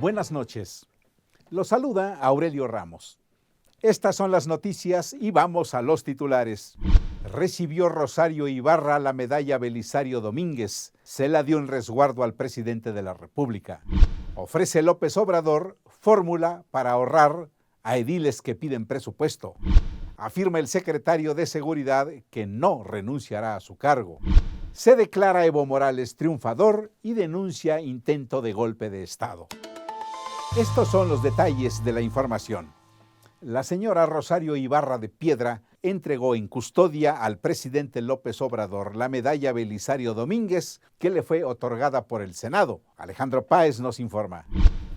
Buenas noches. Los saluda Aurelio Ramos. Estas son las noticias y vamos a los titulares. Recibió Rosario Ibarra la medalla Belisario Domínguez. Se la dio en resguardo al presidente de la República. Ofrece López Obrador fórmula para ahorrar a ediles que piden presupuesto. Afirma el secretario de Seguridad que no renunciará a su cargo. Se declara Evo Morales triunfador y denuncia intento de golpe de Estado. Estos son los detalles de la información. La señora Rosario Ibarra de Piedra entregó en custodia al presidente López Obrador la medalla Belisario Domínguez que le fue otorgada por el Senado. Alejandro Páez nos informa.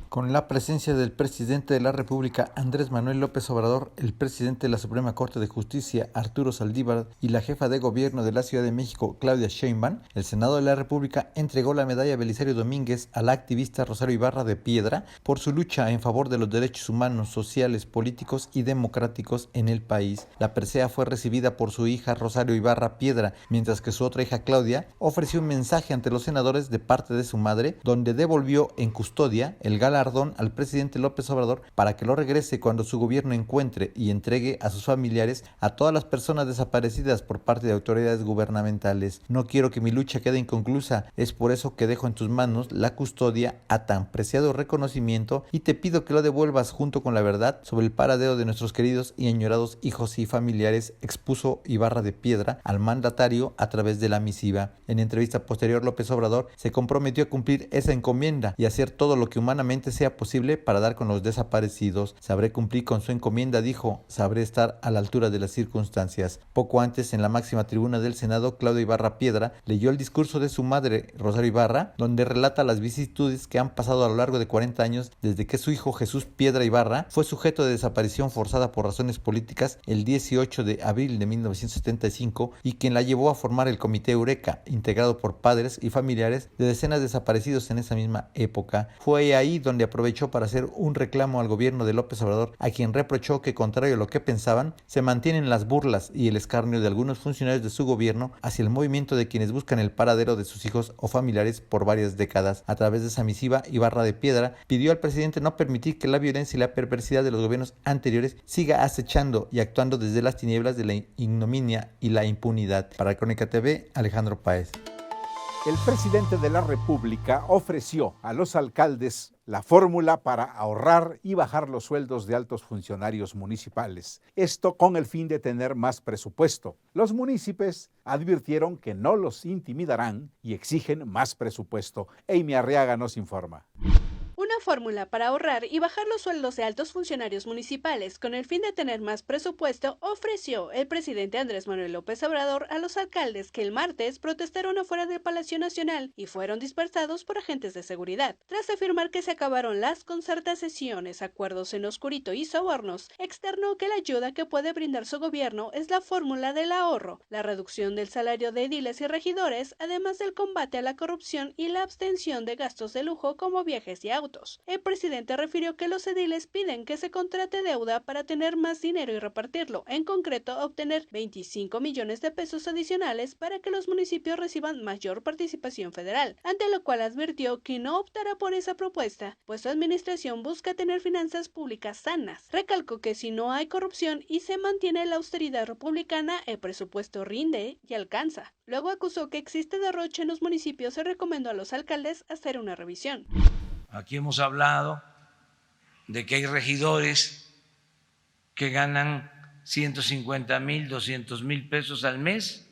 Con la presencia del presidente de la República, Andrés Manuel López Obrador, el presidente de la Suprema Corte de Justicia, Arturo Saldívar, y la jefa de gobierno de la Ciudad de México, Claudia Sheinbaum, el Senado de la República entregó la medalla Belisario Domínguez a la activista Rosario Ibarra de Piedra por su lucha en favor de los derechos humanos, sociales, políticos y democráticos en el país. La presea fue recibida por su hija Rosario Ibarra Piedra, mientras que su otra hija Claudia ofreció un mensaje ante los senadores de parte de su madre, donde devolvió en custodia el galardón al presidente López Obrador para que lo regrese cuando su gobierno encuentre y entregue a sus familiares a todas las personas desaparecidas por parte de autoridades gubernamentales. No quiero que mi lucha quede inconclusa, es por eso que dejo en tus manos la custodia a tan preciado reconocimiento y te pido que lo devuelvas junto con la verdad sobre el paradero de nuestros queridos y añorados hijos y familiares, expuso Ibarra de Piedra al mandatario a través de la misiva. En entrevista posterior, López Obrador se comprometió a cumplir esa encomienda y hacer todo lo que humanamente sea posible para dar con los desaparecidos. Sabré cumplir con su encomienda, dijo, sabré estar a la altura de las circunstancias. Poco antes, en la máxima tribuna del Senado, Claudia Ibarra Piedra leyó el discurso de su madre, Rosario Ibarra, donde relata las vicisitudes que han pasado a lo largo de 40 años desde que su hijo Jesús Piedra Ibarra fue sujeto de desaparición forzada por razones políticas el 18 de abril de 1975 y quien la llevó a formar el Comité Eureka, integrado por padres y familiares de decenas de desaparecidos en esa misma época. Fue ahí donde aprovechó para hacer un reclamo al gobierno de López Obrador, a quien reprochó que, contrario a lo que pensaban, se mantienen las burlas y el escarnio de algunos funcionarios de su gobierno hacia el movimiento de quienes buscan el paradero de sus hijos o familiares por varias décadas. A través de esa misiva, Ibarra de Piedra pidió al presidente no permitir que la violencia y la perversidad de los gobiernos anteriores siga acechando y actuando desde las tinieblas de la ignominia y la impunidad. Para Crónica TV, Alejandro Páez. El presidente de la República ofreció a los alcaldes la fórmula para ahorrar y bajar los sueldos de altos funcionarios municipales. Esto con el fin de tener más presupuesto. Los municipios advirtieron que no los intimidarán y exigen más presupuesto. Amy Arriaga nos informa. Una fórmula para ahorrar y bajar los sueldos de altos funcionarios municipales con el fin de tener más presupuesto ofreció el presidente Andrés Manuel López Obrador a los alcaldes que el martes protestaron afuera del Palacio Nacional y fueron dispersados por agentes de seguridad. Tras afirmar que se acabaron las concertaciones, acuerdos en oscurito y sobornos, externó que la ayuda que puede brindar su gobierno es la fórmula del ahorro, la reducción del salario de ediles y regidores, además del combate a la corrupción y la abstención de gastos de lujo como viajes y autos. El presidente refirió que los ediles piden que se contrate deuda para tener más dinero y repartirlo, en concreto obtener 25 millones de pesos adicionales para que los municipios reciban mayor participación federal, ante lo cual advirtió que no optará por esa propuesta, pues su administración busca tener finanzas públicas sanas. Recalcó que si no hay corrupción y se mantiene la austeridad republicana, el presupuesto rinde y alcanza. Luego acusó que existe derroche en los municipios y recomendó a los alcaldes hacer una revisión. Aquí hemos hablado de que hay regidores que ganan 150,000, 200,000 pesos al mes.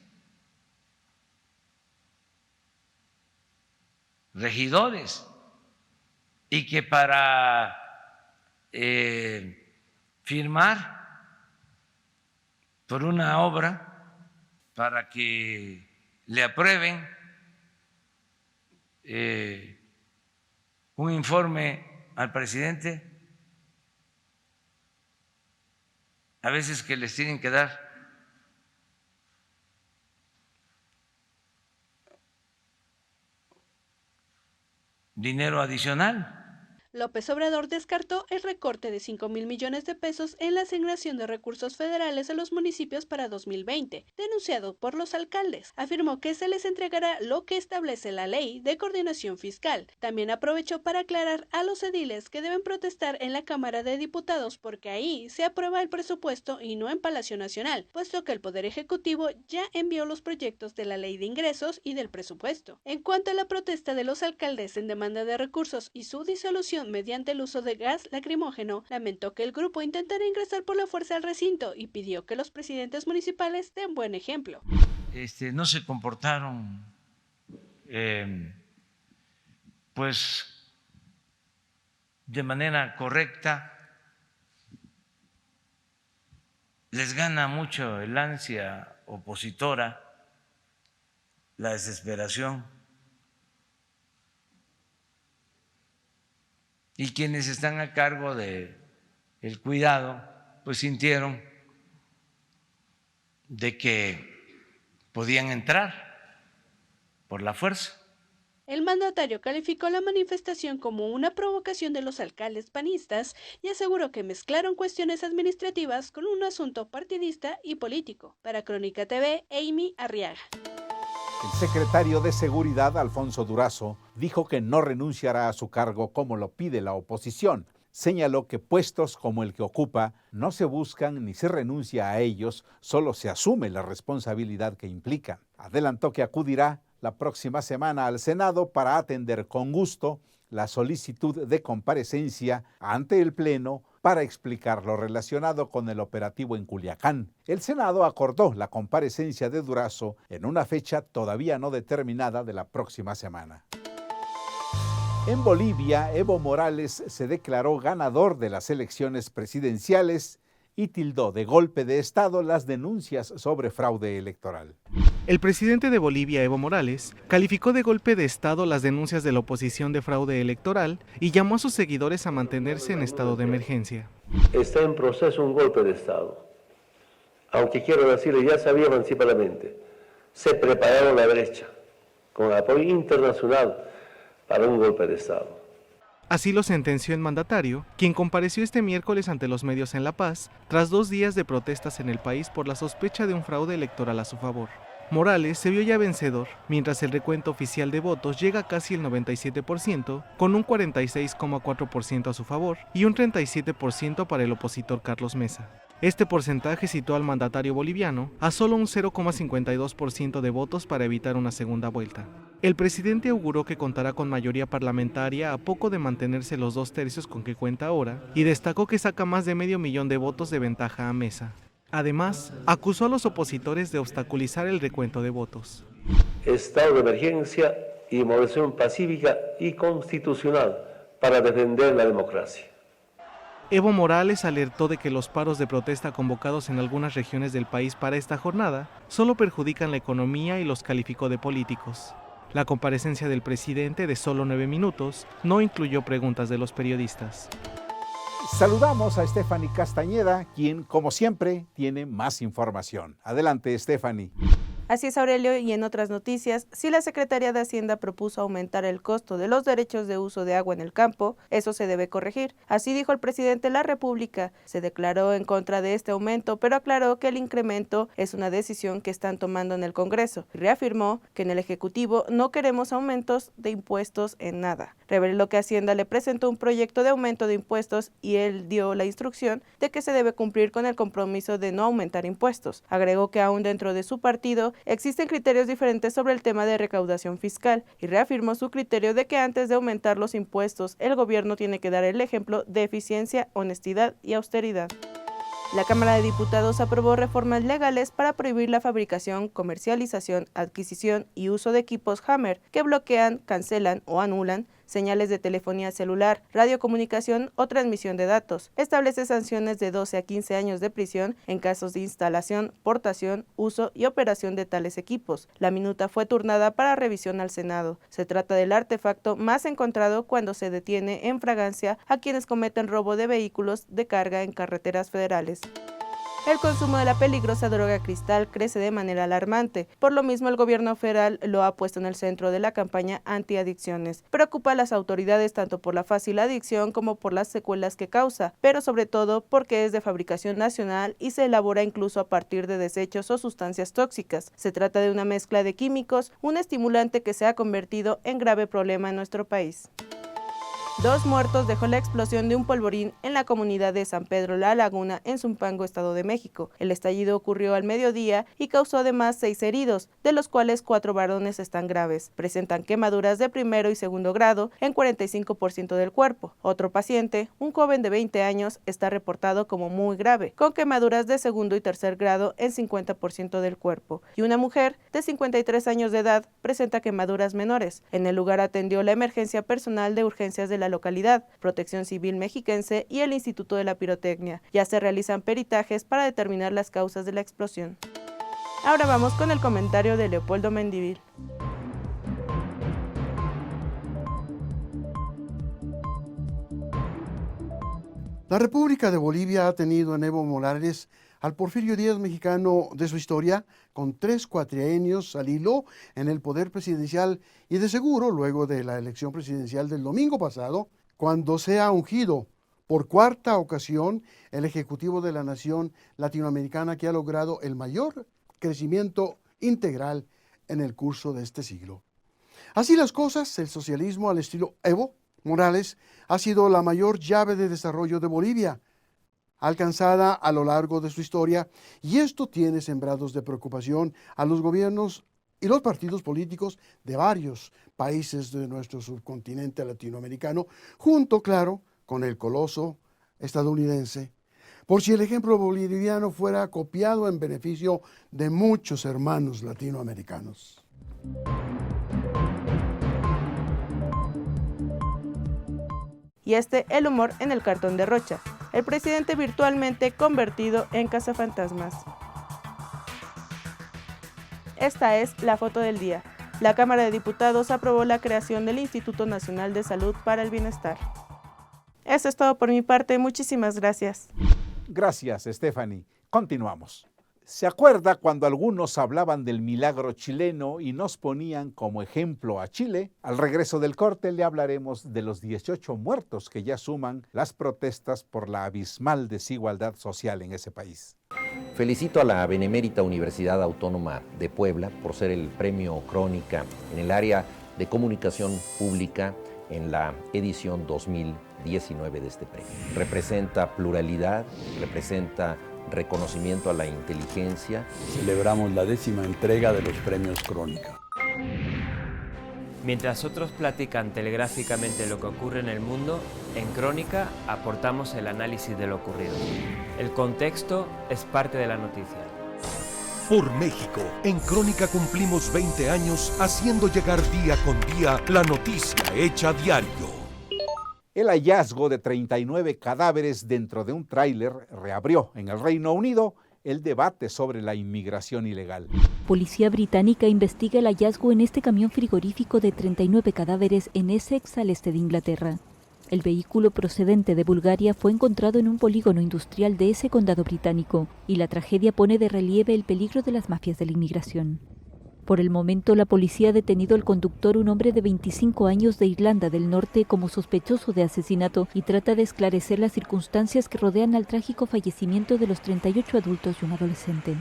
Regidores. Y que para firmar por una obra, para que le aprueben un informe al presidente, a veces que les tienen que dar dinero adicional. López Obrador descartó el recorte de 5,000 millones de pesos en la asignación de recursos federales a los municipios para 2020, denunciado por los alcaldes. Afirmó que se les entregará lo que establece la Ley de Coordinación Fiscal. También aprovechó para aclarar a los ediles que deben protestar en la Cámara de Diputados porque ahí se aprueba el presupuesto y no en Palacio Nacional, puesto que el Poder Ejecutivo ya envió los proyectos de la Ley de Ingresos y del presupuesto. En cuanto a la protesta de los alcaldes en demanda de recursos y su disolución mediante el uso de gas lacrimógeno, lamentó que el grupo intentará ingresar por la fuerza al recinto y pidió que los presidentes municipales den buen ejemplo. No se comportaron pues de manera correcta. Les gana mucho el ansia opositora, la desesperación. Y quienes están a cargo del cuidado, pues sintieron de que podían entrar por la fuerza. El mandatario calificó la manifestación como una provocación de los alcaldes panistas y aseguró que mezclaron cuestiones administrativas con un asunto partidista y político. Para Crónica TV, Amy Arriaga. El secretario de Seguridad, Alfonso Durazo, dijo que no renunciará a su cargo como lo pide la oposición. Señaló que puestos como el que ocupa no se buscan ni se renuncia a ellos, solo se asume la responsabilidad que implican. Adelantó que acudirá la próxima semana al Senado para atender con gusto la solicitud de comparecencia ante el Pleno para explicar lo relacionado con el operativo en Culiacán. El Senado acordó la comparecencia de Durazo en una fecha todavía no determinada de la próxima semana. En Bolivia, Evo Morales se declaró ganador de las elecciones presidenciales y tildó de golpe de Estado las denuncias sobre fraude electoral. El presidente de Bolivia, Evo Morales, calificó de golpe de Estado las denuncias de la oposición de fraude electoral y llamó a sus seguidores a mantenerse en estado de emergencia. Está en proceso un golpe de Estado. Aunque quiero decirle, ya sabía anticipadamente, se prepararon la brecha con apoyo internacional para un golpe de Estado. Así lo sentenció el mandatario, quien compareció este miércoles ante los medios en La Paz, tras 2 días de protestas en el país por la sospecha de un fraude electoral a su favor. Morales se vio ya vencedor, mientras el recuento oficial de votos llega casi el 97%, con un 46,4% a su favor y un 37% para el opositor Carlos Mesa. Este porcentaje situó al mandatario boliviano a solo un 0,52% de votos para evitar una segunda vuelta. El presidente auguró que contará con mayoría parlamentaria a poco de mantenerse los 2/3 con que cuenta ahora y destacó que saca más de 500,000 de votos de ventaja a Mesa. Además, acusó a los opositores de obstaculizar el recuento de votos. Estado de emergencia y movilización pacífica y constitucional para defender la democracia. Evo Morales alertó de que los paros de protesta convocados en algunas regiones del país para esta jornada solo perjudican la economía y los calificó de políticos. La comparecencia del presidente, de solo 9 minutos, no incluyó preguntas de los periodistas. Saludamos a Stephanie Castañeda, quien, como siempre, tiene más información. Adelante, Stephanie. Así es, Aurelio, y en otras noticias, si la Secretaría de Hacienda propuso aumentar el costo de los derechos de uso de agua en el campo, eso se debe corregir. Así dijo el presidente de la República. Se declaró en contra de este aumento, pero aclaró que el incremento es una decisión que están tomando en el Congreso. Reafirmó que en el Ejecutivo no queremos aumentos de impuestos en nada. Reveló que Hacienda le presentó un proyecto de aumento de impuestos y él dio la instrucción de que se debe cumplir con el compromiso de no aumentar impuestos. Agregó que aún dentro de su partido existen criterios diferentes sobre el tema de recaudación fiscal y reafirmó su criterio de que antes de aumentar los impuestos, el gobierno tiene que dar el ejemplo de eficiencia, honestidad y austeridad. La Cámara de Diputados aprobó reformas legales para prohibir la fabricación, comercialización, adquisición y uso de equipos Hammer que bloquean, cancelan o anulan señales de telefonía celular, radiocomunicación o transmisión de datos. Establece sanciones de 12 a 15 años de prisión en casos de instalación, portación, uso y operación de tales equipos. La minuta fue turnada para revisión al Senado. Se trata del artefacto más encontrado cuando se detiene en fragancia a quienes cometen robo de vehículos de carga en carreteras federales. El consumo de la peligrosa droga cristal crece de manera alarmante. Por lo mismo, el gobierno federal lo ha puesto en el centro de la campaña antiadicciones. Preocupa a las autoridades tanto por la fácil adicción como por las secuelas que causa, pero sobre todo porque es de fabricación nacional y se elabora incluso a partir de desechos o sustancias tóxicas. Se trata de una mezcla de químicos, un estimulante que se ha convertido en grave problema en nuestro país. 2 muertos dejó la explosión de un polvorín en la comunidad de San Pedro La Laguna, en Zumpango, Estado de México. El estallido ocurrió al mediodía y causó además 6 heridos, de los cuales 4 varones están graves. Presentan quemaduras de primero y segundo grado en 45% del cuerpo. Otro paciente, un joven de 20 años, está reportado como muy grave, con quemaduras de segundo y tercer grado en 50% del cuerpo. Y una mujer de 53 años de edad presenta quemaduras menores. En el lugar atendió la emergencia personal de urgencias de la localidad, Protección Civil Mexiquense y el Instituto de la Pirotecnia. Ya se realizan peritajes para determinar las causas de la explosión. Ahora vamos con el comentario de Leopoldo Mendívil. La República de Bolivia ha tenido en Evo Morales al Porfirio Díaz mexicano de su historia, con 3 cuatrienios al hilo en el poder presidencial y de seguro, luego de la elección presidencial del domingo pasado, cuando sea ungido por 4ª ocasión el Ejecutivo de la Nación Latinoamericana que ha logrado el mayor crecimiento integral en el curso de este siglo. Así las cosas, el socialismo al estilo Evo Morales ha sido la mayor llave de desarrollo de Bolivia, alcanzada a lo largo de su historia, y esto tiene sembrados de preocupación a los gobiernos y los partidos políticos de varios países de nuestro subcontinente latinoamericano, junto, claro, con el coloso estadounidense, por si el ejemplo boliviano fuera copiado en beneficio de muchos hermanos latinoamericanos. Y el humor en el cartón de Rocha. El presidente virtualmente convertido en cazafantasmas. Esta es la foto del día. La Cámara de Diputados aprobó la creación del Instituto Nacional de Salud para el Bienestar. Eso es todo por mi parte. Muchísimas gracias. Gracias, Stephanie. Continuamos. ¿Se acuerda cuando algunos hablaban del milagro chileno y nos ponían como ejemplo a Chile? Al regreso del corte le hablaremos de los 18 muertos que ya suman las protestas por la abismal desigualdad social en ese país. Felicito a la Benemérita Universidad Autónoma de Puebla por ser el premio Crónica en el área de comunicación pública en la edición 2019 de este premio. Representa pluralidad, representa reconocimiento a la inteligencia. Celebramos la 10ª entrega de los premios Crónica. Mientras otros platican telegráficamente lo que ocurre en el mundo, en Crónica aportamos el análisis de lo ocurrido. El contexto es parte de la noticia. Por México, en Crónica cumplimos 20 años haciendo llegar día con día la noticia hecha diario. El hallazgo de 39 cadáveres dentro de un tráiler reabrió en el Reino Unido el debate sobre la inmigración ilegal. Policía británica investiga el hallazgo en este camión frigorífico de 39 cadáveres en Essex, al este de Inglaterra. El vehículo procedente de Bulgaria fue encontrado en un polígono industrial de ese condado británico y la tragedia pone de relieve el peligro de las mafias de la inmigración. Por el momento, la policía ha detenido al conductor, un hombre de 25 años de Irlanda del Norte, como sospechoso de asesinato y trata de esclarecer las circunstancias que rodean al trágico fallecimiento de los 38 adultos y un adolescente.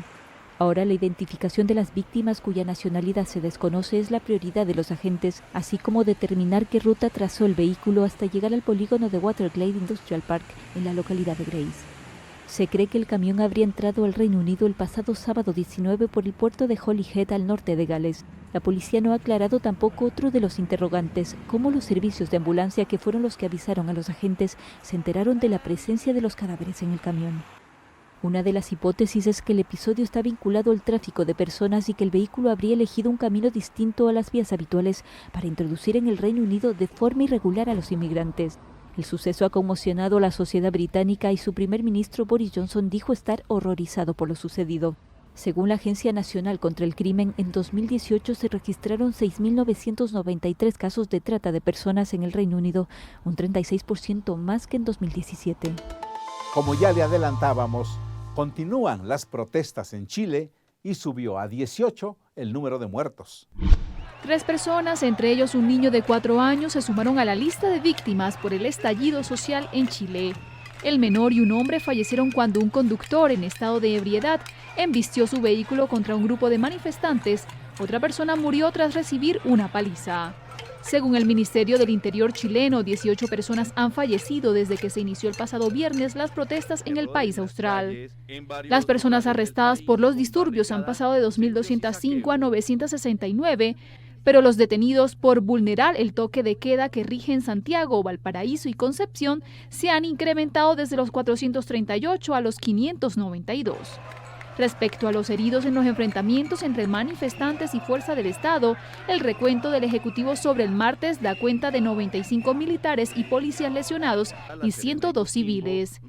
Ahora, la identificación de las víctimas cuya nacionalidad se desconoce es la prioridad de los agentes, así como determinar qué ruta trazó el vehículo hasta llegar al polígono de Waterglade Industrial Park en la localidad de Grays. Se cree que el camión habría entrado al Reino Unido el pasado sábado 19 por el puerto de Holyhead, al norte de Gales. La policía no ha aclarado tampoco otro de los interrogantes, cómo los servicios de ambulancia, que fueron los que avisaron a los agentes, se enteraron de la presencia de los cadáveres en el camión. Una de las hipótesis es que el episodio está vinculado al tráfico de personas y que el vehículo habría elegido un camino distinto a las vías habituales para introducir en el Reino Unido de forma irregular a los inmigrantes. El suceso ha conmocionado a la sociedad británica y su primer ministro Boris Johnson dijo estar horrorizado por lo sucedido. Según la Agencia Nacional contra el Crimen, en 2018 se registraron 6.993 casos de trata de personas en el Reino Unido, un 36% más que en 2017. Como ya le adelantábamos, Continúan las protestas en Chile y subió a 18 el número de muertos. 3 personas, entre ellos un niño de 4 años, se sumaron a la lista de víctimas por el estallido social en Chile. El menor y un hombre fallecieron cuando un conductor en estado de ebriedad embistió su vehículo contra un grupo de manifestantes. Otra persona murió tras recibir una paliza. Según el Ministerio del Interior chileno, 18 personas han fallecido desde que se inició el pasado viernes las protestas en el país austral. Las personas arrestadas por los disturbios han pasado de 2.205 a 969, pero los detenidos por vulnerar el toque de queda que rige en Santiago, Valparaíso y Concepción se han incrementado desde los 438 a los 592. Respecto a los heridos en los enfrentamientos entre manifestantes y fuerza del Estado, el recuento del Ejecutivo sobre el martes da cuenta de 95 militares y policías lesionados y 102 civiles.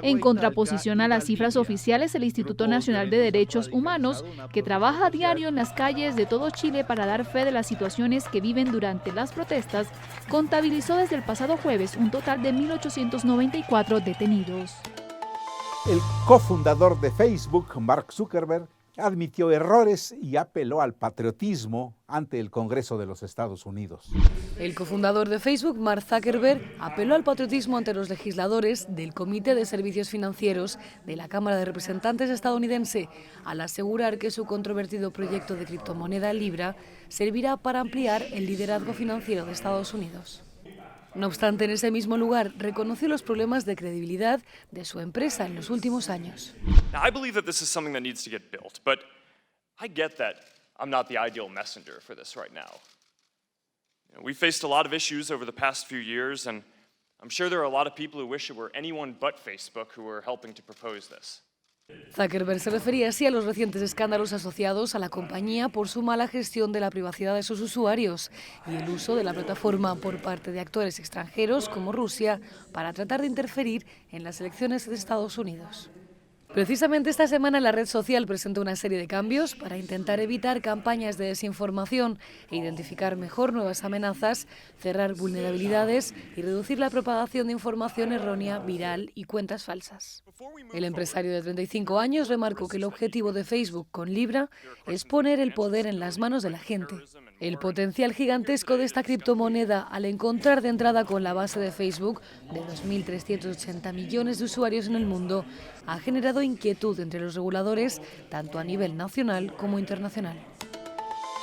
En contraposición a las cifras oficiales, el Instituto Nacional de Derechos Humanos, que trabaja a diario en las calles de todo Chile para dar fe de las situaciones que viven durante las protestas, contabilizó desde el pasado jueves un total de 1.894 detenidos. El cofundador de Facebook, Mark Zuckerberg, admitió errores y apeló al patriotismo ante el Congreso de los Estados Unidos. El cofundador de Facebook, Mark Zuckerberg, apeló al patriotismo ante los legisladores del Comité de Servicios Financieros de la Cámara de Representantes estadounidense, al asegurar que su controvertido proyecto de criptomoneda Libra servirá para ampliar el liderazgo financiero de Estados Unidos. No obstante, en ese mismo lugar reconoció los problemas de credibilidad de su empresa en los últimos años. Now, I believe that this is something that needs to get built, but I get that I'm not the ideal messenger for this right now. We faced a lot of issues over the past few years, and I'm sure there are a lot of people who wish it were anyone but Facebook who were helping to propose this. Zuckerberg se refería así a los recientes escándalos asociados a la compañía por su mala gestión de la privacidad de sus usuarios y el uso de la plataforma por parte de actores extranjeros como Rusia para tratar de interferir en las elecciones de Estados Unidos. Precisamente esta semana la red social presentó una serie de cambios para intentar evitar campañas de desinformación e identificar mejor nuevas amenazas, cerrar vulnerabilidades y reducir la propagación de información errónea, viral y cuentas falsas. El empresario de 35 años remarcó que el objetivo de Facebook con Libra es poner el poder en las manos de la gente. El potencial gigantesco de esta criptomoneda, al encontrar de entrada con la base de Facebook de 2.380 millones de usuarios en el mundo, ha generado inquietud entre los reguladores, tanto a nivel nacional como internacional.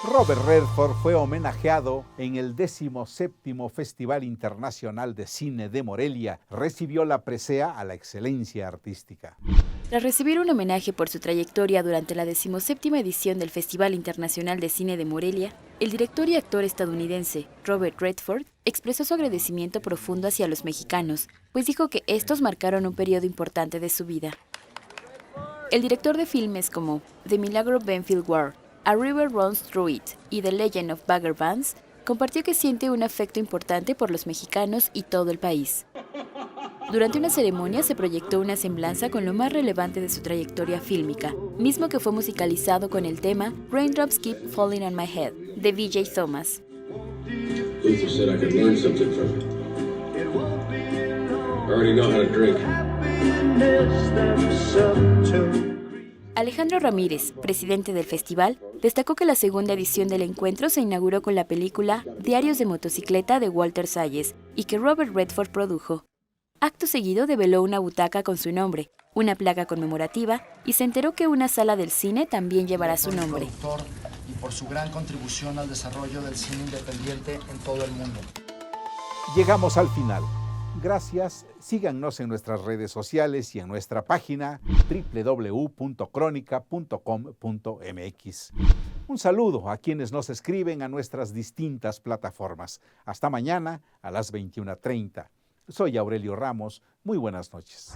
Robert Redford fue homenajeado en el 17º Festival Internacional de Cine de Morelia. Recibió la presea a la excelencia artística. Tras recibir un homenaje por su trayectoria durante la 17ª edición del Festival Internacional de Cine de Morelia, el director y actor estadounidense Robert Redford expresó su agradecimiento profundo hacia los mexicanos, pues dijo que estos marcaron un periodo importante de su vida. El director de filmes como The Milagro Benfield War, A River Runs Through It y The Legend of Bagger Vance, compartió que siente un afecto importante por los mexicanos y todo el país. Durante una ceremonia se proyectó una semblanza con lo más relevante de su trayectoria fílmica, mismo que fue musicalizado con el tema Raindrops Keep Falling on My Head, de V.J. Thomas. Luther said I could learn something from it. I already know how to drink. Alejandro Ramírez, presidente del festival, destacó que la segunda edición del encuentro se inauguró con la película Diarios de motocicleta de Walter Salles y que Robert Redford produjo. Acto seguido develó una butaca con su nombre, una placa conmemorativa y se enteró que una sala del cine también llevará su nombre. Y por su gran contribución al desarrollo del cine independiente en todo el mundo. Llegamos al final. Gracias, síganos en nuestras redes sociales y en nuestra página www.cronica.com.mx. Un saludo a quienes nos escriben a nuestras distintas plataformas. Hasta mañana a las 21:30. Soy Aurelio Ramos. Muy buenas noches.